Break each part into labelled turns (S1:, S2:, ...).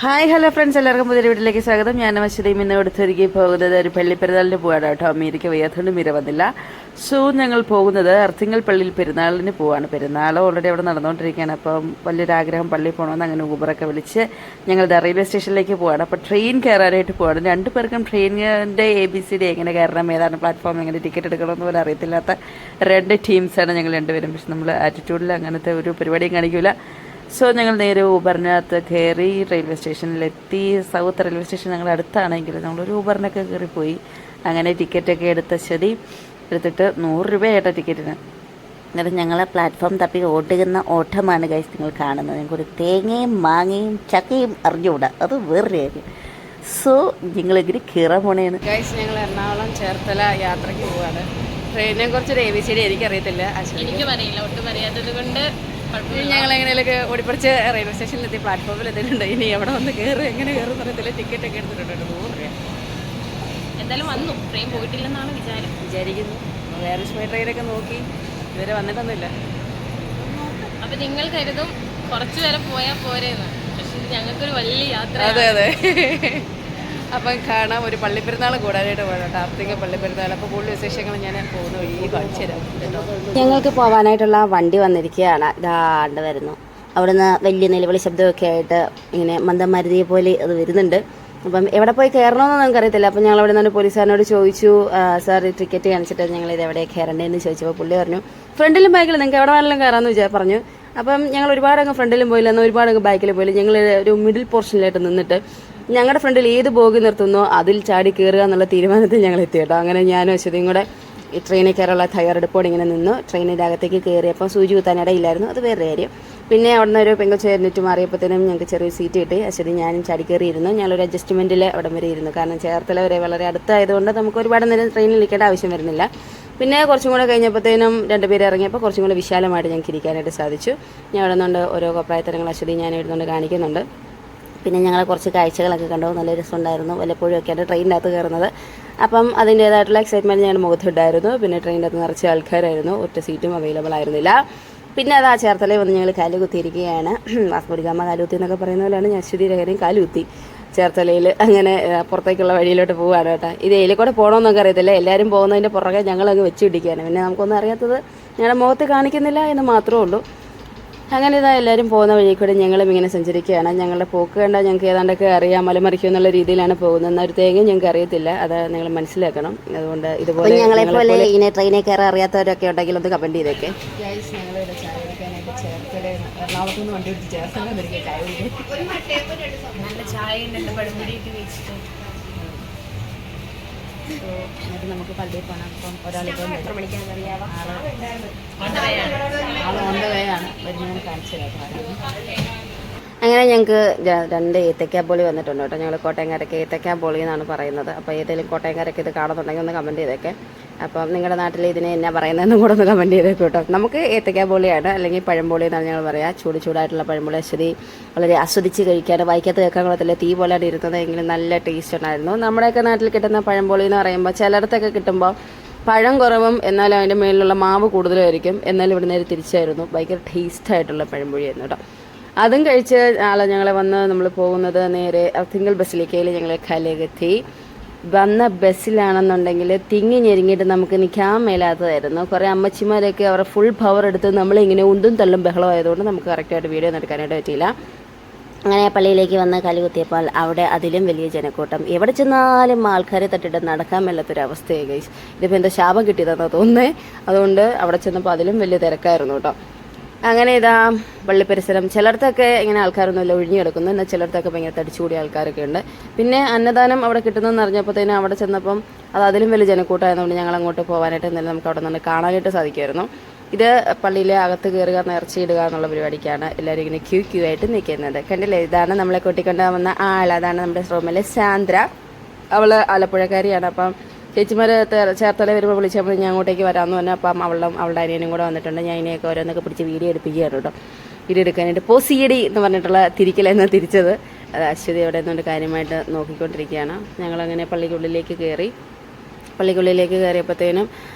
S1: Hi hello friends, എല്ലാവർക്കും പുതിയ വീട്ടിലേക്ക് സ്വാഗതം. ഞാൻ അശ്വതിയും ഇന്ന് എടുത്തൊരുക്കി പോകുന്നത് ഒരു പള്ളിപ്പെരുന്നാളിന് പോവാണ് കേട്ടോ. അമേരിക്ക വയ്യാത്തതുകൊണ്ട് മീര വന്നില്ല. സോ ഞങ്ങൾ പോകുന്നത് അർത്തിങ്കൽ പള്ളിയിൽ പെരുന്നാളിന് പോവാണ്. പെരുന്നാൾ ഓൾറെഡി അവിടെ നടന്നുകൊണ്ടിരിക്കുകയാണ്. അപ്പം വലിയൊരാഗ്രഹം പള്ളിയിൽ പോകണമെന്ന് അങ്ങനെ ഊബറൊക്കെ വിളിച്ച് ഞങ്ങൾ റെയിൽവേ സ്റ്റേഷനിലേക്ക് പോവാണ്. അപ്പോൾ ട്രെയിൻ കയറാനായിട്ട് പോവാണ്. രണ്ടു പേർക്കും ട്രെയിനിൻ്റെ ABCD എങ്ങനെ കയറണം, ഏതാണ് പ്ലാറ്റ്ഫോം, എങ്ങനെ ടിക്കറ്റ് എടുക്കണമെന്ന് പോലും അറിയത്തില്ലാത്ത രണ്ട് ടീംസാണ് ഞങ്ങൾ രണ്ടുപേരും. പക്ഷെ നമ്മൾ ആറ്റിറ്റ്യൂഡിൽ അങ്ങനത്തെ ഒരു പരിപാടിയും കാണിക്കില്ല. സോ ഞങ്ങൾ നേരെ ഊബറിനകത്ത് കയറി റെയിൽവേ സ്റ്റേഷനിലെത്തി. സൗത്ത് റെയിൽവേ സ്റ്റേഷൻ ഞങ്ങളുടെ അടുത്താണെങ്കിലും നമ്മളൊരു ഊബറിനൊക്കെ കയറിപ്പോയി. അങ്ങനെ ടിക്കറ്റൊക്കെ എടുത്തിട്ട് 100 രൂപയായിട്ടോ ടിക്കറ്റിന്. എന്നിട്ട് ഞങ്ങളെ പ്ലാറ്റ്ഫോം തപ്പി ഓടുന്ന ഓട്ടമാണ് ഗൈസ് നിങ്ങൾ കാണുന്നത്. ഞങ്ങൾക്കൊരു തേങ്ങയും മാങ്ങയും ചക്കയും അറിഞ്ഞുകൂടാ, അത് വേറൊരു കാര്യം. സോ ഞങ്ങളിങ്ങനെ കയറാൻ പോണേന്ന് ഗൈസ്. ഞങ്ങൾ എറണാകുളം ചേർത്തല യാത്രയ്ക്ക് പോവാണ്. ട്രെയിനിനെ കുറിച്ചൊരു ABCD എനിക്കറിയത്തില്ല,
S2: എനിക്കും അറിയില്ല, ഒട്ടും അറിയാത്തത് കൊണ്ട്
S1: ഞങ്ങൾ എങ്ങനെയൊക്കെ ഓടിപ്പറിച്ച് റെയിൽവേ സ്റ്റേഷനിലെത്തി, പ്ലാറ്റ്ഫോമിൽ എത്തിയിട്ടുണ്ട്. ഇനി എവിടെ വന്ന് കയറും, എങ്ങനെ കയറും എന്നറിയത്തില്ല. ടിക്കറ്റൊക്കെ എടുത്തിട്ടുണ്ട് 100 രൂപ.
S2: എന്തായാലും വന്നു, ട്രെയിൻ പോയിട്ടില്ലെന്നാണ്
S1: വിചാരിക്കുന്നു. വേറെ ട്രെയിനൊക്കെ നോക്കി ഇതുവരെ വന്നിട്ടൊന്നുമില്ല.
S2: അപ്പം നിങ്ങൾ കരുതും കുറച്ച് വരെ പോയാൽ പോരെന്ന്, പക്ഷെ ഞങ്ങൾക്കൊരു വലിയ യാത്ര.
S1: അതെ അതെ. അപ്പം കാണാം, ഒരു പള്ളിപ്പെരുന്നാൾ കൂടാനായിട്ട് പോകണം. അർത്തിങ്കൽ പള്ളിപ്പെരുന്നാൾ. അപ്പോൾ കൂടുതൽ വിശേഷങ്ങൾ ഞാൻ പോകുന്ന വഴി കാണിച്ചു തരാം കേട്ടോ. ഞങ്ങൾക്ക് പോകാനായിട്ടുള്ള വണ്ടി വന്നിരിക്കുകയാണ്. ഇതാണ്ട് വരുന്നു. അവിടുന്ന് വലിയ നിലവിളി ശബ്ദമൊക്കെ ആയിട്ട് ഇങ്ങനെ മന്ദമാരുതിയെ പോലെ അത് വരുന്നുണ്ട്. അപ്പം എവിടെ പോയി കയറണമെന്ന് നമുക്കറിയത്തില്ല. അപ്പം ഞങ്ങൾ അവിടെ നിന്ന് പോലീസുകാരനോട് ചോദിച്ചു, സാർ ടിക്കറ്റ് കാണിച്ചിട്ട് ഞങ്ങൾ ഇത് എവിടെ കയറേണ്ടതെന്ന് ചോദിച്ചപ്പോൾ പുള്ളി പറഞ്ഞു, ഫ്രണ്ടിലും ബാക്കിലും നിങ്ങൾക്ക് എവിടെ വേണമെങ്കിലും കയറാമെന്ന് പറഞ്ഞു. അപ്പം ഞങ്ങൾ ഒരുപാടങ്ങ് ഫ്രണ്ടിലും പോയില്ല, എന്നാൽ ഒരുപാടങ്ങ് ബാക്കിലും പോയില്ല. ഞങ്ങൾ ഒരു മിഡിൽ പോർഷനിലായിട്ട് നിന്നിട്ട് ഞങ്ങളുടെ ഫ്രണ്ടിൽ ഏത് ബോഗി നിർത്തുന്നോ അതിൽ ചാടി കയറുക എന്നുള്ള തീരുമാനത്തിൽ ഞങ്ങൾ എത്തി കേട്ടോ. അങ്ങനെ ഞാനും അശ്വതിയും കൂടെ ഈ ട്രെയിനിൽ കയറാനുള്ള തയ്യാറെടുപ്പോടെ ഇങ്ങനെ നിന്നു. ട്രെയിനിൻ്റെ അകത്തേക്ക് കയറിയപ്പോൾ സൂചി കുത്താനിടയില്ലായിരുന്നു, അത് വേറെ കാര്യം. പിന്നെ അവിടെ നിന്ന് ഒരു പെങ്കൊച്ചേരിട്ട് മാറിയപ്പോഴത്തേനും ഞങ്ങൾക്ക് ചെറിയൊരു സീറ്റ് കിട്ടി. അശ്വതി ഞാനും ചാടി കയറിയിരുന്നു. ഞങ്ങളൊരു അഡ്ജസ്റ്റ്മെൻറ്റിൽ അവിടം വരെ ഇരുന്നു. കാരണം ചേർത്തല വരെ വളരെ അടുത്തായതുകൊണ്ട് നമുക്ക് ഒരുപാട് നേരം ട്രെയിനിൽ ഇരിക്കേണ്ട ആവശ്യം വരുന്നില്ല. പിന്നെ കുറച്ചും കൂടെ കഴിഞ്ഞപ്പോഴത്തേനും രണ്ടുപേരും ഇറങ്ങിയപ്പോൾ കുറച്ചും കൂടെ വിശാലമായിട്ട് ഞങ്ങൾക്ക് ഇരിക്കാനായിട്ട് സാധിച്ചു. ഞാൻ അവിടെ നിന്നുകൊണ്ട് ഓരോ അഭിപ്രായത്തരങ്ങൾ അശ്വതി ഞാൻ ഇടുന്നുണ്ട് കാണിക്കുന്നുണ്ട്. പിന്നെ ഞങ്ങൾ കുറച്ച് കാഴ്ചകളൊക്കെ കണ്ടു, നല്ല രസമുണ്ടായിരുന്നു. വല്ലപ്പോഴും ഒക്കെയാണ് ട്രെയിനിൻ്റെ അകത്ത് കയറുന്നത്. അപ്പം അതിൻ്റേതായിട്ടുള്ള എക്സൈറ്റ്മെൻറ്റ് ഞങ്ങളുടെ മുഖത്തുണ്ടായിരുന്നു. പിന്നെ ട്രെയിനിൻ്റെ അകത്ത് നിറച്ച് ആൾക്കാരായിരുന്നു, ഒറ്റ സീറ്റും അവൈലബിൾ ആയിരുന്നില്ല. പിന്നെ അത് ആ ചേർത്തലയിൽ വന്ന് ഞങ്ങൾ കാലുകുത്തിയിരിക്കുകയാണ്. വാസ്കോഡിഗാമ കാലുകുത്തി എന്നൊക്കെ പറയുന്ന പോലെയാണ് ഞാൻ അശ്വതി രഹനയും കാലുകുത്തി ചേർത്തലയിൽ. അങ്ങനെ പുറത്തേക്കുള്ള വഴിയിലോട്ട് പോവുകയാണ് കേട്ടോ. ഇത് ഇതിൽ കൂടെ പോകണമെന്നൊക്കെ അറിയത്തില്ല, എല്ലാവരും പോകുന്നതിൻ്റെ പുറകെ ഞങ്ങളങ്ങ് വെച്ച് പിടിക്കുകയാണ്. പിന്നെ നമുക്കൊന്നും അറിയാത്തത് ഞങ്ങളുടെ മുഖത്ത് കാണിക്കുന്നില്ല എന്ന് മാത്രമേ ഉള്ളൂ. അങ്ങനെ ഇതാ എല്ലാവരും പോകുന്ന വഴി കൂടെ ഞങ്ങളും ഇങ്ങനെ സഞ്ചരിക്കുകയാണ്. ഞങ്ങളുടെ പോക്ക് കണ്ട ഞങ്ങൾക്ക് ഏതാണ്ടൊക്കെ അറിയാം, മലമറിക്കും എന്നുള്ള രീതിയിലാണ് പോകുന്നത്. എന്നാൽ ഒരു തേങ്ങയും ഞങ്ങൾക്ക് അറിയത്തില്ല, അത് നിങ്ങൾ മനസ്സിലാക്കണം. അതുകൊണ്ട് ഇതുപോലെ ഞങ്ങളെപ്പോലെ ഇങ്ങനെ ട്രെയിനിൽ കയറാൻ അറിയാത്തവരൊക്കെ ഉണ്ടെങ്കിൽ ഒന്ന് കമൻറ്റ് ചെയ്തേക്കെ. ഞങ്ങളിവിടെ ചായ കുടിക്കാനായിട്ട് ചേർത്തല എറണാകുളത്ത് നിന്ന് വണ്ടി പിടിച്ച് ചേർത്തല ചായ കുടിക്കും.
S2: നല്ല ചായ ഉണ്ടല്ലോ, പഴംപൊടിയൊക്കെ വെച്ചിട്ട്.
S1: എന്നിട്ട് നമുക്ക് പള്ളിയിൽ പോകണം. അപ്പം ഒരാളിപ്പം
S2: എത്ര മണിക്കാണെന്ന് അറിയാമോ?
S1: ആൾ ഓൺ ദ വേ ആണ്, വരുന്നതിന് കാണിച്ചു തരാം. അങ്ങനെ ഞങ്ങൾക്ക് 2 ഏത്തക്കാബോളി വന്നിട്ടുണ്ട് കേട്ടോ. ഞങ്ങൾ കോട്ടയംകാരൊക്കെ ഏത്തക്കാബോളി എന്നാണ് പറയുന്നത്. അപ്പോൾ ഏതെങ്കിലും കോട്ടയംകാരൊക്കെ ഇത് കാണുന്നുണ്ടെങ്കിൽ ഒന്ന് കമൻറ്റ് ചെയ്തേക്കെ. അപ്പം നിങ്ങളുടെ നാട്ടിൽ ഇതിനെ എന്നാ പറയുന്നതെന്നും കൂടെ ഒന്ന് കമൻറ്റ് ചെയ്തേക്കും കേട്ടോ. നമുക്ക് ഏത്തക്കാബോളിയാണ്, അല്ലെങ്കിൽ പഴംബോളി എന്നാണ് ഞങ്ങൾ പറയുക. ചൂടായിട്ടുള്ള പഴംബോളി അശ്വതി വളരെ ആസ്വദിച്ച് കഴിക്കാൻ, വായിക്കാത്ത കേൾക്കാൻ കൊള്ളത്തില്ല, തീ പോലെയാണ് ഇരുന്നത്. എങ്കിലും നല്ല ടേസ്റ്റ് ഉണ്ടായിരുന്നു. നമ്മുടെയൊക്കെ നാട്ടിൽ കിട്ടുന്ന പഴംബോളി എന്ന് പറയുമ്പോൾ ചിലയിടത്തൊക്കെ കിട്ടുമ്പോൾ പഴം കുറവും എന്നാലും അതിൻ്റെ മേലിലുള്ള മാവ് കൂടുതലായിരിക്കും. എന്നാലും ഇവിടെ നേരെ തിരിച്ചായിരുന്നു, ഭയങ്കര ടേസ്റ്റായിട്ടുള്ള പഴംപൊഴിയായിരുന്നു കേട്ടോ. അതും കഴിച്ച് ഞങ്ങളെ വന്ന് നമ്മൾ പോകുന്നത് നേരെ അർത്തിങ്കൽ ബസിലിക്കയിൽ ഞങ്ങൾ കാലിലെത്തി. വന്ന ബസ്സിലാണെന്നുണ്ടെങ്കിൽ തിങ്ങി ഞെരുങ്ങിയിട്ട് നമുക്ക് നിൽക്കാൻ മേലാത്തതായിരുന്നു. കുറേ അമ്മച്ചിമാരൊക്കെ അവരുടെ ഫുൾ പവർ എടുത്ത് നമ്മളിങ്ങനെ ഉന്തും തള്ളും ബഹളമായതുകൊണ്ട് നമുക്ക് കറക്റ്റായിട്ട് വീഡിയോ ഒന്നും എടുക്കാനായിട്ട് പറ്റിയില്ല. അങ്ങനെ പള്ളിയിലേക്ക് വന്ന് കാലുകുത്തിയപ്പോൾ അവിടെ അതിലും വലിയ ജനക്കൂട്ടം. എവിടെ ചെന്നാലും ആൾക്കാരെ തട്ടിട്ട് നടക്കാൻ മേലാത്തൊരവസ്ഥയായി ഗൈസ്. ഇതിപ്പോൾ എന്താ ശാപം കിട്ടിയതെന്നാണ് തോന്നുന്നത്. അതുകൊണ്ട് അവിടെ ചെന്നപ്പോൾ അതിലും വലിയ തിരക്കായിരുന്നു കേട്ടോ. അങ്ങനെ ഇതാ പള്ളി പരിസരം ചിലയിടത്തൊക്കെ ഇങ്ങനെ ആൾക്കാരൊന്നുമില്ല, ഒഴിഞ്ഞു കിടക്കുന്നു. എന്നാൽ ചിലയിടത്തൊക്കെ ഭയങ്കര തടിച്ചുകൂടിയ ആൾക്കാരൊക്കെ ഉണ്ട്. പിന്നെ അന്നദാനം അവിടെ കിട്ടുന്നതെന്ന് അറിഞ്ഞപ്പോഴത്തേനും അവിടെ ചെന്നപ്പം അത് അതിലും വലിയ ജനക്കൂട്ടമായതുകൊണ്ട് ഞങ്ങൾ അങ്ങോട്ട് പോകാനായിട്ട് എന്തായാലും നമുക്ക് അവിടെ നിന്ന് കാണാനായിട്ട് സാധിക്കുമായിരുന്നു. ഇത് പള്ളിയിലെ അകത്ത് കയറുക, നേർച്ചയിടുക എന്നുള്ള പരിപാടിക്കാണ് എല്ലാവരും ഇങ്ങനെ ക്യൂ ആയിട്ട് നിൽക്കുന്നത്. കണ്ടില്ലേ, ഇതാണ് നമ്മളെ കൂട്ടിക്കൊണ്ട് വന്ന ആൾ. അതാണ് നമ്മുടെ റൂമിലെ സാന്ദ്ര. അവൾ ആലപ്പുഴക്കാരിയാണ്. അപ്പം ചേച്ചിമാർ ചേർത്തല വരുമ്പോൾ വിളിച്ചപ്പോൾ ഞാൻ അങ്ങോട്ടേക്ക് വരാമെന്ന് പറഞ്ഞു. അപ്പം അവളുടെ അനിയനും കൂടെ വന്നിട്ടുണ്ട്. ഞാൻ ഇതിനെയൊക്കെ ഓരോന്നൊക്കെ പിടിച്ച് വീഡിയോ എടുപ്പിക്കുകയാണ് കേട്ടോ. വീഡിയോ എടുക്കാനായിട്ട് പോസിയടി എന്ന് പറഞ്ഞിട്ടുള്ള തിരിക്കലെന്ന് തിരിച്ചത്. അത് അശ്വതി അവിടെ നിന്നുകൊണ്ട് കാര്യമായിട്ട് നോക്കിക്കൊണ്ടിരിക്കുകയാണ്. ഞങ്ങളങ്ങനെ പള്ളിക്കുള്ളിലേക്ക് കയറിയപ്പോഴത്തേനും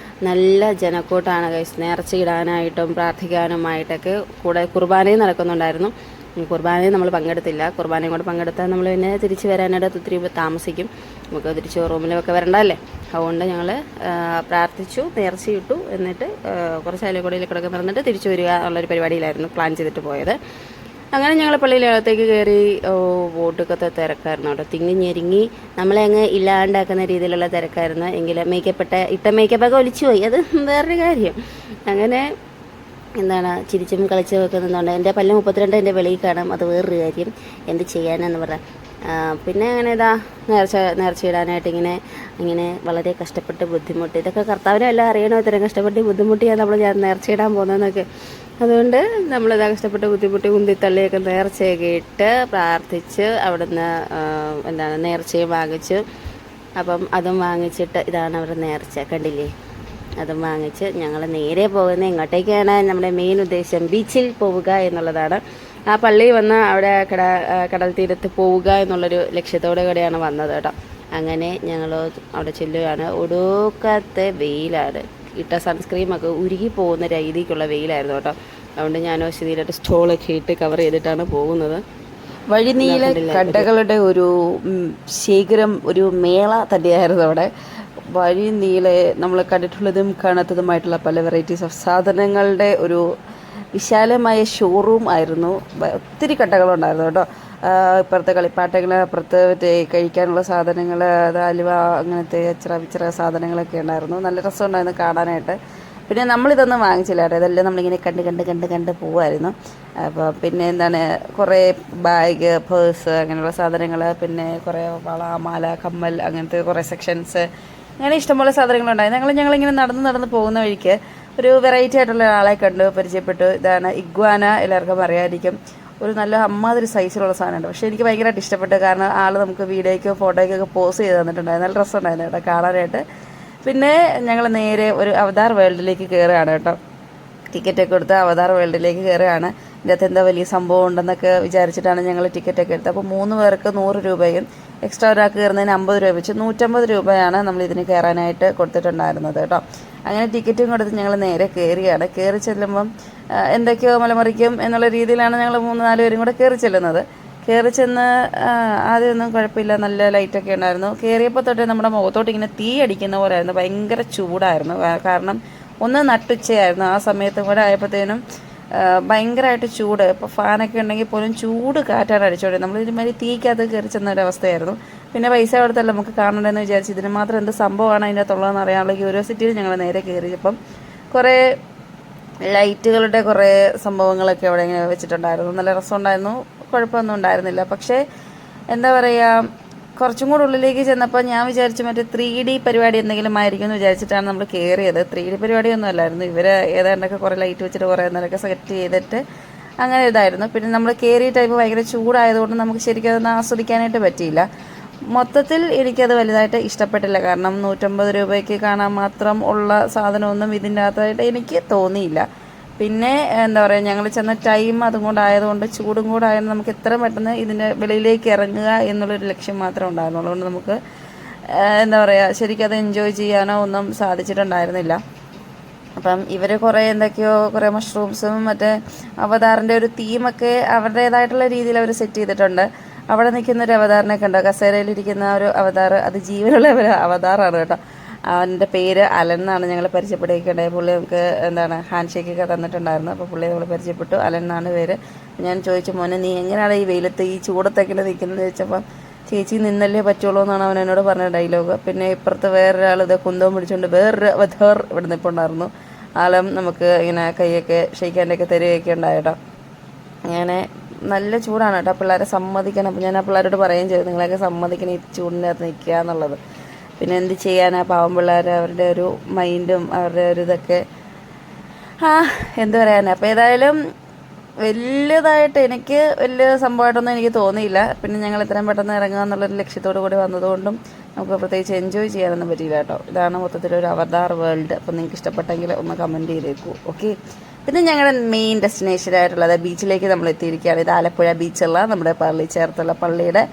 S1: നല്ല ജനക്കൂട്ടാണ് ഗൈസ്. നേർച്ചയിടാനായിട്ടും പ്രാർത്ഥിക്കാനുമായിട്ടൊക്കെ കൂടെ കുർബാനയും നടക്കുന്നുണ്ടായിരുന്നു. കുർബാനയും നമ്മൾ പങ്കെടുത്തില്ല. കുർബാനയും കൂടെ പങ്കെടുത്താൽ നമ്മൾ പിന്നെ തിരിച്ച് വരാനായിട്ട് ഒത്തിരി താമസിക്കും. നമുക്ക് തിരിച്ച് റൂമിലൊക്കെ വരണ്ടല്ലേ. അതുകൊണ്ട് ഞങ്ങൾ പ്രാർത്ഥിച്ചു, നേർച്ചയിട്ടു, എന്നിട്ട് കുറച്ച് അയൽക്കൂടയിലേക്കൊക്കെ നടന്നിട്ട് തിരിച്ചു വരിക എന്നുള്ളൊരു പരിപാടിയിലായിരുന്നു പ്ലാൻ ചെയ്തിട്ട് പോയത്. അങ്ങനെ ഞങ്ങൾ പള്ളിയിലകത്തേക്ക് കയറി. വോട്ടൊക്കത്തെ തിരക്കായിരുന്നു കേട്ടോ. തിങ്ങി ഞെരുങ്ങി നമ്മളെ അങ്ങ് ഇല്ലാണ്ടാക്കുന്ന രീതിയിലുള്ള തിരക്കായിരുന്നു. എങ്കിലും ഇട്ട മേക്കപ്പൊക്കെ ഒലിച്ചു പോയി, അത് വേറൊരു കാര്യം. അങ്ങനെ എന്താണ് ചിരിച്ചും കളിച്ചും ഒക്കെ നിന്നുകൊണ്ട് എൻ്റെ പല്ല് 32 എൻ്റെ വെളിയിൽ കാണാം, അത് വേറൊരു കാര്യം. എന്ത് ചെയ്യാനെന്ന് പറഞ്ഞാൽ പിന്നെ അങ്ങനെ നേർച്ചയിടാനായിട്ട് ഇങ്ങനെ വളരെ കഷ്ടപ്പെട്ട് ബുദ്ധിമുട്ടി. ഇതൊക്കെ കർത്താവിനെ എല്ലാം അറിയണോ ഇത്രയും കഷ്ടപ്പെട്ട് ബുദ്ധിമുട്ടിയാണ് ഞാൻ നേർച്ചയിടാൻ പോകുന്നതെന്നൊക്കെ. അതുകൊണ്ട് നമ്മളിതാ കഷ്ടപ്പെട്ട് ബുദ്ധിമുട്ടി ഉന്തിത്തള്ളിയൊക്കെ നേർച്ചയൊക്കെ ഇട്ട് പ്രാർത്ഥിച്ച് അവിടുന്ന് നേർച്ചയും വാങ്ങിച്ചു. അപ്പം അതും വാങ്ങിച്ചിട്ട് ഇതാണ് അവരുടെ നേർച്ച, കണ്ടില്ലേ? അതും വാങ്ങിച്ച് ഞങ്ങൾ നേരെ പോകുന്നത് എങ്ങോട്ടേക്കാണ്? നമ്മുടെ മെയിൻ ഉദ്ദേശം ബീച്ചിൽ പോവുക എന്നുള്ളതാണ്. ആ പള്ളിയിൽ വന്ന് അവിടെ കടൽ തീരത്ത് പോവുക എന്നുള്ളൊരു ലക്ഷ്യത്തോടു കൂടെയാണ് വന്നത് കേട്ടോ. അങ്ങനെ ഞങ്ങൾ അവിടെ ചെല്ലുകയാണ്. ഒടുക്കത്തെ വെയിലാണ്, ഇട്ട സൺസ്ക്രീമൊക്കെ ഉരുകി പോകുന്ന രീതിക്കുള്ള വെയിലായിരുന്നു കേട്ടോ. അതുകൊണ്ട് ഞാൻ ശരിയായിട്ട് സ്റ്റോളൊക്കെ ഇട്ട് കവർ ചെയ്തിട്ടാണ് പോകുന്നത്.
S3: വഴിനീള കടകളുടെ ഒരു ശേഖരം, ഒരു മേള തന്നെയായിരുന്നു അവിടെ. വഴി നീളെ നമ്മൾ കണ്ടിട്ടുള്ളതും കാണാത്തതുമായിട്ടുള്ള പല വെറൈറ്റീസ് ഓഫ് സാധനങ്ങളുടെ ഒരു വിശാലമായ ഷോറൂം ആയിരുന്നു. ഒത്തിരി കടകളുണ്ടായിരുന്നു കേട്ടോ. ഇപ്പുറത്തെ കളിപ്പാട്ടങ്ങൾ, അപ്പുറത്ത് മറ്റേ കഴിക്കാനുള്ള സാധനങ്ങൾ, അലുവ, അങ്ങനത്തെ വിച്ചിറ സാധനങ്ങളൊക്കെ ഉണ്ടായിരുന്നു. നല്ല രസമുണ്ടായിരുന്നു കാണാനായിട്ട്. പിന്നെ നമ്മളിതൊന്നും വാങ്ങിച്ചില്ല കേട്ടോ. ഇതെല്ലാം നമ്മളിങ്ങനെ കണ്ട് പോവുമായിരുന്നു. അപ്പോൾ പിന്നെ കുറേ ബാഗ്, പേഴ്സ്, അങ്ങനെയുള്ള സാധനങ്ങൾ, പിന്നെ കുറേ വള, മാല, കമ്മൽ, അങ്ങനത്തെ കുറേ സെക്ഷൻസ്, അങ്ങനെ ഇഷ്ടംപോലെ സാധനങ്ങളുണ്ടായിരുന്നു. ഞങ്ങളിങ്ങനെ നടന്ന് പോകുന്ന വഴിക്ക് ഒരു വെറൈറ്റി ആയിട്ടുള്ള ഒരാളെ കണ്ടു, പരിചയപ്പെട്ടു. ഇതാണ് ഇഗ്വാന, എല്ലാവർക്കും അറിയാമായിരിക്കും. ഒരു നല്ല അമ്മാതിരി സൈസിലുള്ള സാധനമുണ്ട്. പക്ഷേ എനിക്ക് ഭയങ്കരമായിട്ട് ഇഷ്ടപ്പെട്ടു. കാരണം ആൾ നമുക്ക് വീഡിയോയ്ക്കോ ഫോട്ടോയ്ക്കൊക്കെ പോസ് ചെയ്ത് തന്നിട്ടുണ്ടായിരുന്നു. നല്ല രസമുണ്ടായിരുന്നു കേട്ടോ കാണാനായിട്ട്. പിന്നെ ഞങ്ങൾ നേരെ ഒരു അവതാർ വേൾഡിലേക്ക് കയറുകയാണ് കേട്ടോ. ടിക്കറ്റൊക്കെ കൊടുത്ത് അവതാർ വേൾഡിലേക്ക് കയറുകയാണ്. ഇതിൻ്റെ അകത്ത് എന്താ വലിയ സംഭവം ഉണ്ടെന്നൊക്കെ വിചാരിച്ചിട്ടാണ് ഞങ്ങൾ ടിക്കറ്റൊക്കെ എടുത്തത്. അപ്പോൾ 3 പേർക്ക് 100 രൂപയും എക്സ്ട്രാ ഒരാൾക്ക് കയറുന്നതിന് 50 രൂപ വെച്ച് 150 രൂപയാണ് നമ്മൾ ഇതിന് കയറാനായിട്ട് കൊടുത്തിട്ടുണ്ടായിരുന്നത് കേട്ടോ. അങ്ങനെ ടിക്കറ്റും കൊടുത്ത് ഞങ്ങൾ നേരെ കയറിയാണ്. കയറി ചെല്ലുമ്പം എന്തൊക്കെയോ മലമറിക്കും എന്നുള്ള രീതിയിലാണ് ഞങ്ങൾ 3-4 പേരും കൂടെ കയറി ചെല്ലുന്നത്. കയറി ചെന്ന് ആദ്യമൊന്നും കുഴപ്പമില്ല, നല്ല ലൈറ്റൊക്കെ ഉണ്ടായിരുന്നു. കയറിയപ്പോൾ തൊട്ടേ നമ്മുടെ മുഖത്തോട്ട് ഇങ്ങനെ തീ അടിക്കുന്ന പോലെ ആയിരുന്നു. ഭയങ്കര ചൂടായിരുന്നു. കാരണം ഒന്ന് നട്ടുച്ചയായിരുന്നു. ആ സമയത്തും കൂടെ ആയപ്പോഴത്തേനും ഭയങ്കരമായിട്ട് ചൂട്. ഇപ്പോൾ ഫാനൊക്കെ ഉണ്ടെങ്കിൽ പോലും ചൂട് കാറ്റാണ് അടിച്ചോടെ. നമ്മൾ ഇതുമാതിരി തീക്കകത്ത് കയറി ചെന്നൊരവസ്ഥയായിരുന്നു. പിന്നെ പൈസ കൊടുത്തല്ല നമുക്ക് കാണണ്ടെന്ന് വിചാരിച്ച് ഇതിന് മാത്രം എന്ത് സംഭവമാണ് അതിൻ്റെ അകത്തുള്ളതെന്ന് അറിയാനുള്ള ക്യൂരിയോസിറ്റിയിൽ ഞങ്ങൾ നേരെ കയറിയപ്പം കുറേ ലൈറ്റുകളുടെ കുറേ സംഭവങ്ങളൊക്കെ അവിടെ ഇങ്ങനെ വെച്ചിട്ടുണ്ടായിരുന്നു. നല്ല രസമുണ്ടായിരുന്നു, കുഴപ്പമൊന്നും ഉണ്ടായിരുന്നില്ല. പക്ഷേ എന്താ പറയുക, കുറച്ചും കൂടെ ഉള്ളിലേക്ക് ചെന്നപ്പോൾ ഞാൻ വിചാരിച്ചു മറ്റേ 3D പരിപാടി എന്തെങ്കിലും ആയിരിക്കും എന്ന് വിചാരിച്ചിട്ടാണ് നമ്മൾ കയറിയത്. 3D പരിപാടിയൊന്നും അല്ലായിരുന്നു. ഇവർ ഏതാണ്ടൊക്കെ കുറേ ലൈറ്റ് വെച്ചിട്ട് കുറേ നേരമൊക്കെ സെറ്റ് ചെയ്തിട്ട് അങ്ങനെ ഇതായിരുന്നു. പിന്നെ നമ്മൾ കയറിയ ടൈപ്പ് ഭയങ്കര ചൂടായതുകൊണ്ട് നമുക്ക് ശരിക്കും അതൊന്നും ആസ്വദിക്കാനായിട്ട് പറ്റിയില്ല. മൊത്തത്തിൽ എനിക്കത് വലുതായിട്ട് ഇഷ്ടപ്പെട്ടില്ല. കാരണം 150 രൂപയ്ക്ക് കാണാൻ മാത്രം ഉള്ള സാധനമൊന്നും ഇതിൻ്റെ അകത്തായിട്ട് എനിക്ക് തോന്നിയില്ല. പിന്നെ എന്താ പറയുക, ഞങ്ങൾ ചെന്ന ടൈം അതും കൊണ്ടായതുകൊണ്ട്, ചൂടും കൂടെ ആയതുകൊണ്ട് നമുക്ക് എത്ര പെട്ടെന്ന് ഇതിൻ്റെ വെളിയിലേക്ക് ഇറങ്ങുക എന്നുള്ളൊരു ലക്ഷ്യം മാത്രമേ ഉണ്ടായിരുന്നു. അതുകൊണ്ട് നമുക്ക് എന്താ പറയുക, ശരിക്കും അത് എൻജോയ് ചെയ്യാനോ ഒന്നും സാധിച്ചിട്ടുണ്ടായിരുന്നില്ല. അപ്പം ഇവർ കുറേ മഷ്റൂംസും മറ്റേ അവതാറിൻ്റെ ഒരു തീമൊക്കെ അവരുടേതായിട്ടുള്ള രീതിയിൽ അവർ സെറ്റ് ചെയ്തിട്ടുണ്ട്. അവിടെ നിൽക്കുന്നൊരു അവതാറിനെ കണ്ടോ, കസേരയിലിരിക്കുന്ന ഒരു അവതാർ, അത് ജീവനുള്ള ഒരു അവതാറാണ് കേട്ടോ. അവൻ്റെ പേര് അലൻ എന്നാണ്. ഞങ്ങൾ പരിചയപ്പെടുകയുണ്ടായി. പുള്ളി നമുക്ക് ഹാൻഡ് ഷേക്കൊക്കെ തന്നിട്ടുണ്ടായിരുന്നു. അപ്പോൾ പുള്ളിയെ നമ്മൾ പരിചയപ്പെട്ടു. അലൻ എന്നാണ് പേര്. ഞാൻ ചോദിച്ചു, മോനെ നീ എങ്ങനെയാണ് ഈ വെയിലത്ത് ഈ ചൂടത്തൊക്കെ നിൽക്കുന്നത് ചോദിച്ചപ്പം, ചേച്ചി നിന്നല്ലേ പറ്റുള്ളൂ എന്നാണ് അവൻ എന്നോട് പറഞ്ഞ ഡയലോഗ്. പിന്നെ ഇപ്പുറത്ത് വേറൊരാൾ ഇത് കുന്തവും പിടിച്ചുകൊണ്ട് വേറൊരു അവതാർ ഇവിടെ നിൽപ്പുണ്ടായിരുന്നു. ആളും നമുക്ക് ഇങ്ങനെ കൈയൊക്കെ ഷെയ്ക്കാൻ്റെയൊക്കെ തരികയൊക്കെ ഉണ്ടായിട്ടോ. അങ്ങനെ നല്ല ചൂടാണ് കേട്ടോ. പിള്ളേരെ സമ്മതിക്കണം. അപ്പോൾ ഞാൻ ആ പിള്ളേരോട് പറയുകയും ചെയ്തു, നിങ്ങളൊക്കെ സമ്മതിക്കണം ഈ ചൂടിൻ്റെ അകത്ത് നിൽക്കുക എന്നുള്ളത്. പിന്നെ എന്ത് ചെയ്യാനാ, പാവം പിള്ളേർ, അവരുടെ ഒരു മൈൻഡും അവരുടെ ഒരു ഇതൊക്കെ എന്ത് പറയാനാ. അപ്പോൾ ഏതായാലും വലിയതായിട്ട് എനിക്ക് വലിയ സംഭവമായിട്ടൊന്നും എനിക്ക് തോന്നിയില്ല. പിന്നെ ഞങ്ങൾ ഇത്രയും പെട്ടെന്ന് ഇറങ്ങുക എന്നുള്ളൊരു ലക്ഷ്യത്തോടു കൂടി വന്നതുകൊണ്ടും നമുക്ക് പ്രത്യേകിച്ച് എൻജോയ് ചെയ്യാനൊന്നും പറ്റിയില്ല കേട്ടോ. ഇതാണ് മൊത്തത്തിലൊരു അവതാർ വേൾഡ്. അപ്പോൾ നിങ്ങൾക്ക് ഇഷ്ടപ്പെട്ടെങ്കിൽ ഒന്ന് കമൻറ്റ് ചെയ്തേക്കൂ, ഓക്കെ. പിന്നെ ഞങ്ങളുടെ മെയിൻ ഡെസ്റ്റിനേഷനായിട്ടുള്ളത് ബീച്ചിലേക്ക് നമ്മൾ എത്തിയിരിക്കുകയാണ്. ഇത് ആലപ്പുഴ ബീച്ചുള്ള നമ്മുടെ പള്ളി ചേർത്തുള്ള പള്ളിയുടെ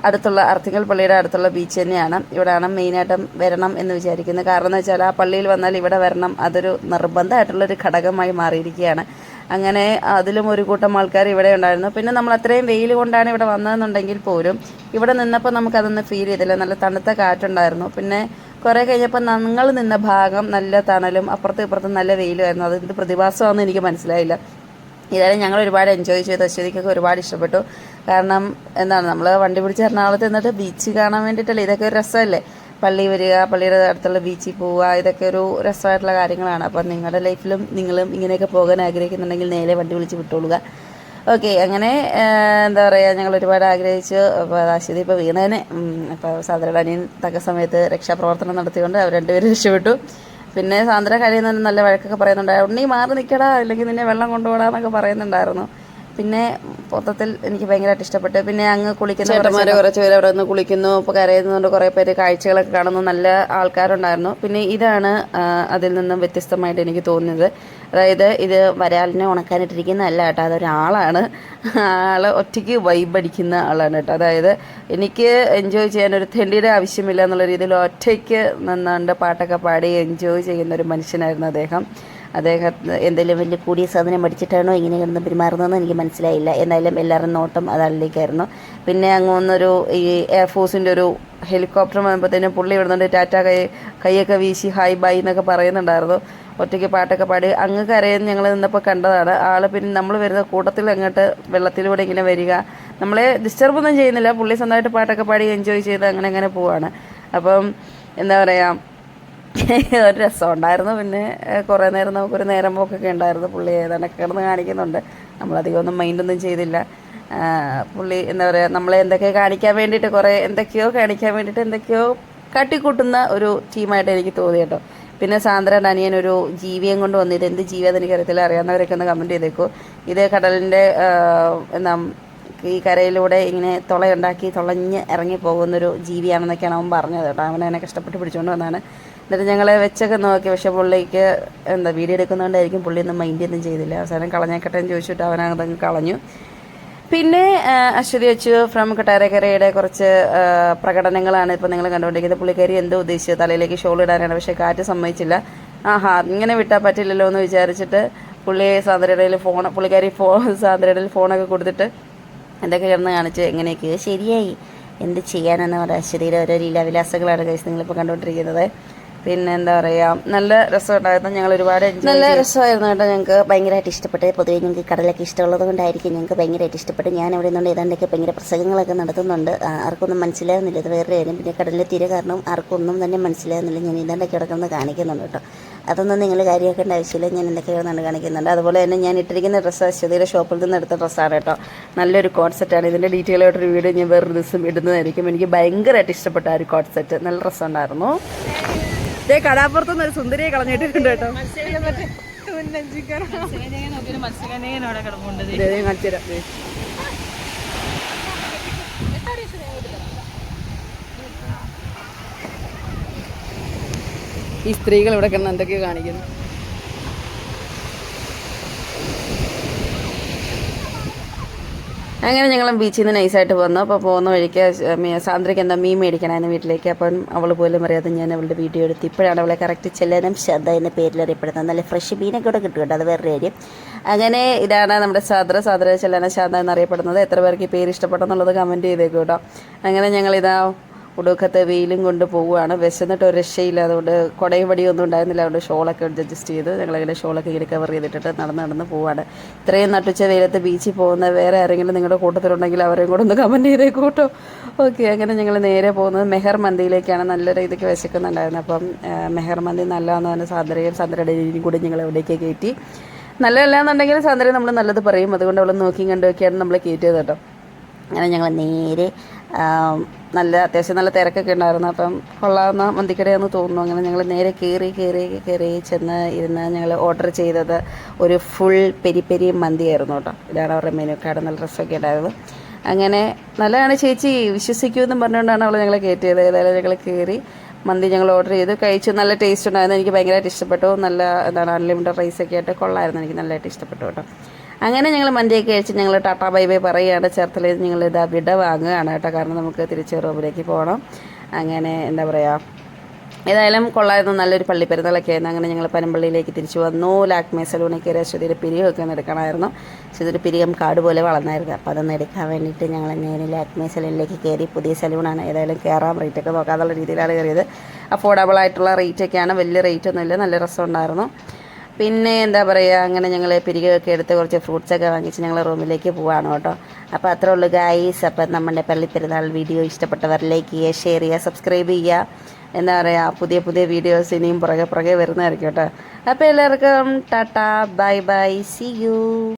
S3: അടുത്തുള്ള അർത്തിങ്കൽ പള്ളിയുടെ അടുത്തുള്ള ബീച്ച് തന്നെയാണ്. ഇവിടെയാണ് മെയിനായിട്ടും വരണം എന്ന് വിചാരിക്കുന്നത്. കാരണം എന്ന് വെച്ചാൽ ആ പള്ളിയിൽ വന്നാൽ ഇവിടെ വരണം, അതൊരു നിർബന്ധമായിട്ടുള്ളൊരു ഘടകമായി മാറിയിരിക്കുകയാണ്. അങ്ങനെ അതിലും ഒരു കൂട്ടം ആൾക്കാർ ഇവിടെ ഉണ്ടായിരുന്നു. പിന്നെ നമ്മൾ അത്രയും വെയിൽ കൊണ്ടാണ് ഇവിടെ വന്നതെന്നുണ്ടെങ്കിൽ പോലും ഇവിടെ നിന്നപ്പോൾ നമുക്കതൊന്നും ഫീൽ ചെയ്തില്ല. നല്ല തണുത്ത കാറ്റുണ്ടായിരുന്നു. പിന്നെ കുറേ കഴിഞ്ഞപ്പോൾ ഞങ്ങൾ നിന്ന ഭാഗം നല്ല തണലും അപ്പുറത്തും ഇപ്പുറത്തും നല്ല വെയിലുമായിരുന്നു. അതിൻ്റെ പ്രതിഭാസമാണെന്ന് എനിക്ക് മനസ്സിലായില്ല. ഇതായാലും ഞങ്ങൾ ഒരുപാട് എൻജോയ് ചെയ്തു. അശ്വതിക്കൊക്കെ ഒരുപാട് ഇഷ്ടപ്പെട്ടു. കാരണം എന്താണ്, നമ്മൾ വണ്ടി പിടിച്ച് എറണാകുളത്ത് നിന്നിട്ട് ബീച്ച് കാണാൻ വേണ്ടിയിട്ടല്ലേ, ഇതൊക്കെ ഒരു രസമല്ലേ. പള്ളി വരിക, പള്ളിയുടെ അടുത്തുള്ള ബീച്ചിൽ പോവുക, ഇതൊക്കെ ഒരു രസമായിട്ടുള്ള കാര്യങ്ങളാണ്. അപ്പം നിങ്ങളുടെ ലൈഫിലും നിങ്ങളും ഇങ്ങനെയൊക്കെ പോകാൻ ആഗ്രഹിക്കുന്നുണ്ടെങ്കിൽ നേരെ വണ്ടി വിളിച്ച് വിട്ടോളുക. ഓക്കെ, അങ്ങനെ എന്താ പറയുക, ഞങ്ങൾ ഒരുപാട് ആഗ്രഹിച്ചു. അപ്പോൾ അശ്വതി ഇപ്പോൾ വീണേനെ അപ്പോൾ സാന്ദ്രയുടെ അനിയൻ തക്ക സമയത്ത് രക്ഷാപ്രവർത്തനം നടത്തിക്കൊണ്ട് അവർ രണ്ടുപേരും രക്ഷപ്പെട്ടു. പിന്നെ സാന്ദ്ര കഴിയുന്നതിന് നല്ല വഴക്കൊക്കെ പറയുന്നുണ്ടായിരുന്നു. ഉണ്ണി മാറി നിൽക്കടാ, അല്ലെങ്കിൽ നിന്നെ വെള്ളം കൊണ്ടുപോടാന്നൊക്കെ പറയുന്നുണ്ടായിരുന്നു. പിന്നെ മൊത്തത്തിൽ എനിക്ക് ഭയങ്കരമായിട്ട് ഇഷ്ടപ്പെട്ടു. പിന്നെ അങ്ങ് കുളിക്കുന്ന ചേട്ടന്മാർ കുറച്ച് പേര് അവിടെ നിന്ന് കുളിക്കുന്നു, ഇപ്പോൾ കരയുന്നുണ്ട്, കുറേ പേര് കാഴ്ചകളൊക്കെ കാണുന്നു, നല്ല ആൾക്കാരുണ്ടായിരുന്നു. പിന്നെ ഇതാണ് അതിൽ നിന്നും വ്യത്യസ്തമായിട്ട് എനിക്ക് തോന്നുന്നത്. അതായത് ഇത് വരാലിനെ ഉണക്കാനിട്ടിരിക്കുന്നതല്ല കേട്ടോ, അതൊരാളാണ്. ആൾ ഒറ്റയ്ക്ക് വൈബടിക്കുന്ന ആളാണ് കേട്ടോ. അതായത് എനിക്ക് എൻജോയ് ചെയ്യാൻ ഒരു തെണ്ടിയുടെ ആവശ്യമില്ല എന്നുള്ള രീതിയിൽ ഒറ്റയ്ക്ക് നിന്നുകൊണ്ട് പാട്ടൊക്കെ പാടി എൻജോയ് ചെയ്യുന്ന ഒരു മനുഷ്യനായിരുന്നു അദ്ദേഹം. എന്തെങ്കിലും വലിയ കൂടിയ സാധനം പഠിച്ചിട്ടാണോ ഇങ്ങനെ കിടന്ന് പെരുമാറുന്നതെന്ന് എനിക്ക് മനസ്സിലായില്ല. എന്തായാലും എല്ലാവരും നോട്ടം അതിലേക്കായിരുന്നു. പിന്നെ അങ്ങൊന്നൊരു ഈ എയർഫോഴ്സിൻ്റെ ഒരു ഹെലികോപ്റ്റർ വന്നപ്പോഴത്തേനും പുള്ളി ഇവിടുന്നുണ്ട് ടാറ്റ കൈയൊക്കെ വീശി ഹായ് ബൈ എന്നൊക്കെ പറയുന്നുണ്ടായിരുന്നു. ഒറ്റയ്ക്ക് പാട്ടൊക്കെ പാടി അങ്ങ് കരയെന്ന് ഞങ്ങൾ നിന്നപ്പോൾ കണ്ടതാണ് ആൾ. പിന്നെ നമ്മൾ വരുന്ന കൂട്ടത്തിൽ അങ്ങോട്ട് വെള്ളത്തിലൂടെ ഇങ്ങനെ വരിക, നമ്മളെ ഡിസ്റ്റർബൊന്നും ചെയ്യുന്നില്ല. പുള്ളി സ്വന്തമായിട്ട് പാട്ടൊക്കെ പാടി എൻജോയ് ചെയ്ത് അങ്ങനെ പോവാണ്. അപ്പം എന്താ പറയുക, ഒരു രസം ഉണ്ടായിരുന്നു. പിന്നെ കുറേ നേരം നമുക്കൊരു നേരം പോക്കൊക്കെ ഉണ്ടായിരുന്നു. പുള്ളി ഏതാണ്ടൊക്കെ കിടന്ന് കാണിക്കുന്നുണ്ട്. നമ്മളധികം ഒന്നും മൈൻഡൊന്നും ചെയ്തില്ല. പുള്ളി എന്താ പറയുക, നമ്മളെ എന്തൊക്കെയോ കാണിക്കാൻ വേണ്ടിയിട്ട് എന്തൊക്കെയോ കാട്ടിക്കൂട്ടുന്ന ഒരു ടീമായിട്ട് എനിക്ക് തോന്നി കേട്ടോ. പിന്നെ സാന്ദ്രയുടെ അനിയൻ ഒരു ജീവിയും കൊണ്ട് വന്നിട്ട് എന്ത് ജീവിയാന്ന് എനിക്കറിയത്തില്ല, അറിയാവുന്നവരൊക്കെ ഒന്ന് കമൻറ്റ് ചെയ്തേക്കോ. ഇത് കടലിൻ്റെ എന്താ ഈ കരയിലൂടെ ഇങ്ങനെ തുളഞ്ഞ് ഇറങ്ങി പോകുന്നൊരു ജീവിയാണെന്നൊക്കെയാണ് അവൻ പറഞ്ഞത് കേട്ടോ. അവൻ അതിനെ കഷ്ടപ്പെട്ട് പിടിച്ചുകൊണ്ട് വന്നതാണ്. എന്നിട്ട് ഞങ്ങളെ വെച്ചൊക്കെ നോക്കി. പക്ഷേ പുള്ളിക്ക് വീഡിയോ എടുക്കുന്നതുകൊണ്ടായിരിക്കും പുള്ളിയൊന്നും മൈൻഡൊന്നും ചെയ്തില്ല. അവസാനം കളഞ്ഞേക്കട്ടെ എന്ന് ചോദിച്ചിട്ട് അവനതങ്ങ് കളഞ്ഞു. പിന്നെ അശ്വതി വെച്ചു ഫ്രം കൊട്ടാരക്കരയുടെ കുറച്ച് പ്രകടനങ്ങളാണ് ഇപ്പോൾ നിങ്ങൾ കണ്ടുകൊണ്ടിരിക്കുന്നത്. പുള്ളിക്കാരി എന്തോ ഉദ്ദേശിച്ചത്, തലയിലേക്ക് ഷോൾ ഇടാനാണ്. പക്ഷേ കാറ്റ് സമ്മതിച്ചില്ല. ഇങ്ങനെ വിട്ടാൽ പറ്റില്ലല്ലോ എന്ന് വിചാരിച്ചിട്ട് പുള്ളിക്കാരി സാന്ദ്രയുടെ ഫോണൊക്കെ കൊടുത്തിട്ട് എന്തൊക്കെ കിടന്ന് കാണിച്ച് എങ്ങനെയൊക്കെയോ ശരിയായി. എന്ത് ചെയ്യാനെന്ന് പറയുക, അശ്വതിയുടെ ഓരോ ലീലാവിലാസങ്ങളാണ് കഴിച്ച് നിങ്ങളിപ്പോൾ കണ്ടുകൊണ്ടിരിക്കുന്നത്. പിന്നെ എന്താ പറയുക, നല്ല രസമുണ്ടായിരുന്നു. ഞങ്ങൾ ഒരുപാട് നല്ല രസമായിരുന്നു കേട്ടോ. ഞങ്ങൾക്ക് ഭയങ്കരമായിട്ട് ഇഷ്ടപ്പെട്ടു. പൊതുവേ ഞങ്ങൾക്ക് കടലൊക്കെ ഇഷ്ടമുള്ളത് കൊണ്ടായിരിക്കും ഞങ്ങൾക്ക് ഭയങ്കരമായിട്ട് ഇഷ്ടപ്പെട്ടു. ഞാൻ അവിടെ നിന്നുകൊണ്ട് ഏതാണ്ടൊക്കെ ഭയങ്കര പ്രസംഗങ്ങളൊക്കെ നടത്തുന്നുണ്ട്. ആർക്കൊന്നും മനസ്സിലാകുന്നില്ല, ഇത് വേറെ കാര്യം. പിന്നെ കടലിലെ തീരെ കാരണം ആർക്കൊന്നും തന്നെ മനസ്സിലാകുന്നില്ല. ഞാൻ ഏതാണ്ടൊക്കെ കിടക്കുന്നത് കാണിക്കുന്നുണ്ട് കേട്ടോ. അതൊന്നും നിങ്ങൾ കാര്യമാക്കേണ്ട ആവശ്യമില്ല. ഞാൻ എന്തൊക്കെ കിടന്നുകൊണ്ട് കാണിക്കുന്നുണ്ട്. അതുപോലെ തന്നെ ഞാൻ ഇട്ടിരിക്കുന്ന ഡ്രസ്സ് അശ്വതിയുടെ ഷോപ്പിൽ നിന്ന് എടുത്ത ഡ്രസ്സാണ് കേട്ടോ. നല്ലൊരു കോട്ട് സെറ്റാണ്. ഇതിൻ്റെ ഡീറ്റെയിൽ ആയിട്ടൊരു വീഡിയോ ഞാൻ വേറൊരു ദിവസം ഇടുന്നതായിരിക്കും. എനിക്ക് ഭയങ്കരമായിട്ട് ഇഷ്ടപ്പെട്ട ഒരു കോട്ട് സെറ്റ്, നല്ല ഡ്രസ്സുണ്ടായിരുന്നു. ഇതേ കടാപ്പുറത്തുനിന്ന് ഒരു സുന്ദരിയെ കളഞ്ഞിട്ടുണ്ട് കേട്ടോ. ഈ സ്ത്രീകൾ ഇവിടെ കിടന്ന് എന്തൊക്കെയോ കാണിക്കുന്നു. അങ്ങനെ ഞങ്ങൾ ബീച്ചിൽ നിന്ന് നൈസായിട്ട് വന്നു. അപ്പോൾ പോകുന്ന വഴിക്ക് സാന്ദ്രയ്ക്ക് എന്താ മീൻ മേടിക്കണമായിരുന്നു വീട്ടിലേക്ക്. അപ്പം അവൾ പോലും അറിയാതെ ഞാൻ അവളുടെ വീഡിയോ എടുത്ത് ഇപ്പോഴാണ് അവളെ കറക്റ്റ് ചെല്ലാനും ശ്രദ്ധ എന്ന പേരിൽ അറിയപ്പെടുന്നത്. നല്ല ഫ്രഷ് മീനൊക്കെ ഇവിടെ കിട്ടും കേട്ടോ, അത് വേറൊരു കാര്യം. അങ്ങനെ ഇതാണ് നമ്മുടെ സാന്ദ്ര ചെല്ലാന ശാന്ത എന്നറിയപ്പെടുന്നത്. എത്ര പേർക്ക് ഈ പേര് ഇഷ്ടപ്പെട്ടെന്നുള്ളത് കമൻറ്റ് ചെയ്തേക്കും കേട്ടോ. അങ്ങനെ ഞങ്ങളിതാ ഉടുക്കത്തെ വെയിലും കൊണ്ട് പോവുകയാണ്. വിശന്നിട്ട് ഒരു രക്ഷയില്ല. അതുകൊണ്ട് കുടയും വടിയൊന്നും ഉണ്ടായിരുന്നില്ല. അതുകൊണ്ട് ഷോളൊക്കെ അഡ്ജസ്റ്റ് ചെയ്ത് ഞങ്ങളിങ്ങനെ ഷോളൊക്കെ ഇങ്ങനെ കവർ ചെയ്തിട്ടിട്ട് നടന്ന് പോവാണ്. ഇത്രയും നട്ടുച്ച വെയിലത്ത് ബീച്ചിൽ പോകുന്ന വേറെ ആരെങ്കിലും നിങ്ങളുടെ കൂട്ടത്തിലുണ്ടെങ്കിൽ അവരെയും കൂടെ ഒന്ന് കമൻറ്റ് ചെയ്തേക്കും കേട്ടോ. ഓക്കെ, അങ്ങനെ ഞങ്ങൾ നേരെ പോകുന്നത് മെഹർ മന്തിയിലേക്കാണ്. നല്ല രീതിക്ക് വിശക്കുന്നുണ്ടായിരുന്നു. അപ്പം മെഹർ മന്തി നല്ലതെന്ന് പറഞ്ഞാൽ സാന്ദ്രയുടെ രീതിയും കൂടി ഞങ്ങൾ എവിടേക്ക് കയറ്റി. നല്ലതല്ല എന്നുണ്ടെങ്കിൽ സാന്ദ്രയെ നമ്മൾ നല്ലത് പറയും. അതുകൊണ്ട് അവൾ നോക്കി കണ്ടുമൊക്കെയാണ് നമ്മൾ കയറ്റിയത് കേട്ടോ. അങ്ങനെ ഞങ്ങൾ നേരെ അത്യാവശ്യം നല്ല തിരക്കൊക്കെ ഉണ്ടായിരുന്നു. അപ്പം കൊള്ളാവുന്ന മന്തിക്കടയാണെന്ന് തോന്നുന്നു. അങ്ങനെ ഞങ്ങൾ നേരെ കയറി ചെന്ന് ഇരുന്ന് ഞങ്ങൾ ഓർഡർ ചെയ്തത് ഒരു ഫുൾ പെരി മന്തിയായിരുന്നു കേട്ടോ. ഇതാണ് അവരുടെ മെനു കാർഡ്. നല്ല ഡ്രസ്സൊക്കെ ഉണ്ടായിരുന്നു. അങ്ങനെ നല്ലതാണ് ചേച്ചി വിശ്വസിക്കുമെന്നും പറഞ്ഞുകൊണ്ടാണ് അവൾ ഞങ്ങളെ കയറ്റിയത്. ഏതായാലും ഞങ്ങൾ കയറി മന്തി ഞങ്ങൾ ഓർഡർ ചെയ്ത് കഴിച്ചു. നല്ല ടേസ്റ്റ് ഉണ്ടായിരുന്നു. എനിക്ക് ഭയങ്കരമായിട്ട് ഇഷ്ടപ്പെട്ടു. നല്ല അൺലിമിറ്റഡ് റൈസൊക്കെ ആയിട്ട് കൊള്ളായിരുന്നു. എനിക്ക് നല്ലതായിട്ട് ഇഷ്ടപ്പെട്ടു കേട്ടോ. അങ്ങനെ ഞങ്ങൾ മന്തിയൊക്കെ കഴിച്ച് ഞങ്ങൾ ടാറ്റാ ബൈ ബൈ പറയുകയാണ്. ചേർത്തലയിൽ ഞങ്ങളിതാ വിട വാങ്ങുകയാണ് കേട്ടോ. കാരണം നമുക്ക് തിരിച്ച് റൂമിലേക്ക് പോകണം. അങ്ങനെ എന്താ പറയുക, ഏതായാലും കൊള്ളായിരുന്നു, നല്ലൊരു പള്ളിപ്പെരുന്നാളൊക്കെ ആയിരുന്നു. അങ്ങനെ ഞങ്ങൾ പനമ്പള്ളിയിലേക്ക് തിരിച്ചു വന്നു. ലാക്മേ സലൂണിൽ കയറി അശ്വതിയുടെ പിരിയമൊക്കെ ഒന്ന് എടുക്കണമായിരുന്നു. അശ്വതിയുടെ പിരിയം കാട് പോലെ വളർന്നായിരുന്നു. അപ്പോൾ അതൊന്ന് എടുക്കാൻ വേണ്ടിയിട്ട് ഞങ്ങൾ നേരെ ലാക്മേ സലൂണിലേക്ക് കയറി. പുതിയ സലൂണാണ്, ഏതായാലും കയറാം, റേറ്റൊക്കെ നോക്കാന്നുള്ള രീതിയിലാണ് കയറിയത്. അഫോർഡബിൾ ആയിട്ടുള്ള റേറ്റൊക്കെയാണ്, വലിയ റേറ്റൊന്നുമില്ല, നല്ല രസമുണ്ടായിരുന്നു. പിന്നെ എന്താ പറയുക, അങ്ങനെ ഞങ്ങൾ പിരികൊക്കെ എടുത്ത് കുറച്ച് ഫ്രൂട്ട്സൊക്കെ വാങ്ങിച്ച് ഞങ്ങൾ റൂമിലേക്ക് പോവാണ് കേട്ടോ. അപ്പോൾ അത്രേ ഉള്ളൂ ഗൈസ്. അപ്പം നമ്മുടെ പള്ളിപ്പെരുന്നാൾ വീഡിയോ ഇഷ്ടപ്പെട്ടവർ ലൈക്ക് ചെയ്യുക, ഷെയർ ചെയ്യുക, സബ്സ്ക്രൈബ് ചെയ്യുക. എന്താ പറയുക, പുതിയ പുതിയ വീഡിയോസ് ഇനിയും പുറകെ വരുന്നതായിരിക്കും കേട്ടോ. അപ്പോൾ എല്ലാവർക്കും tata, bye bye, see U.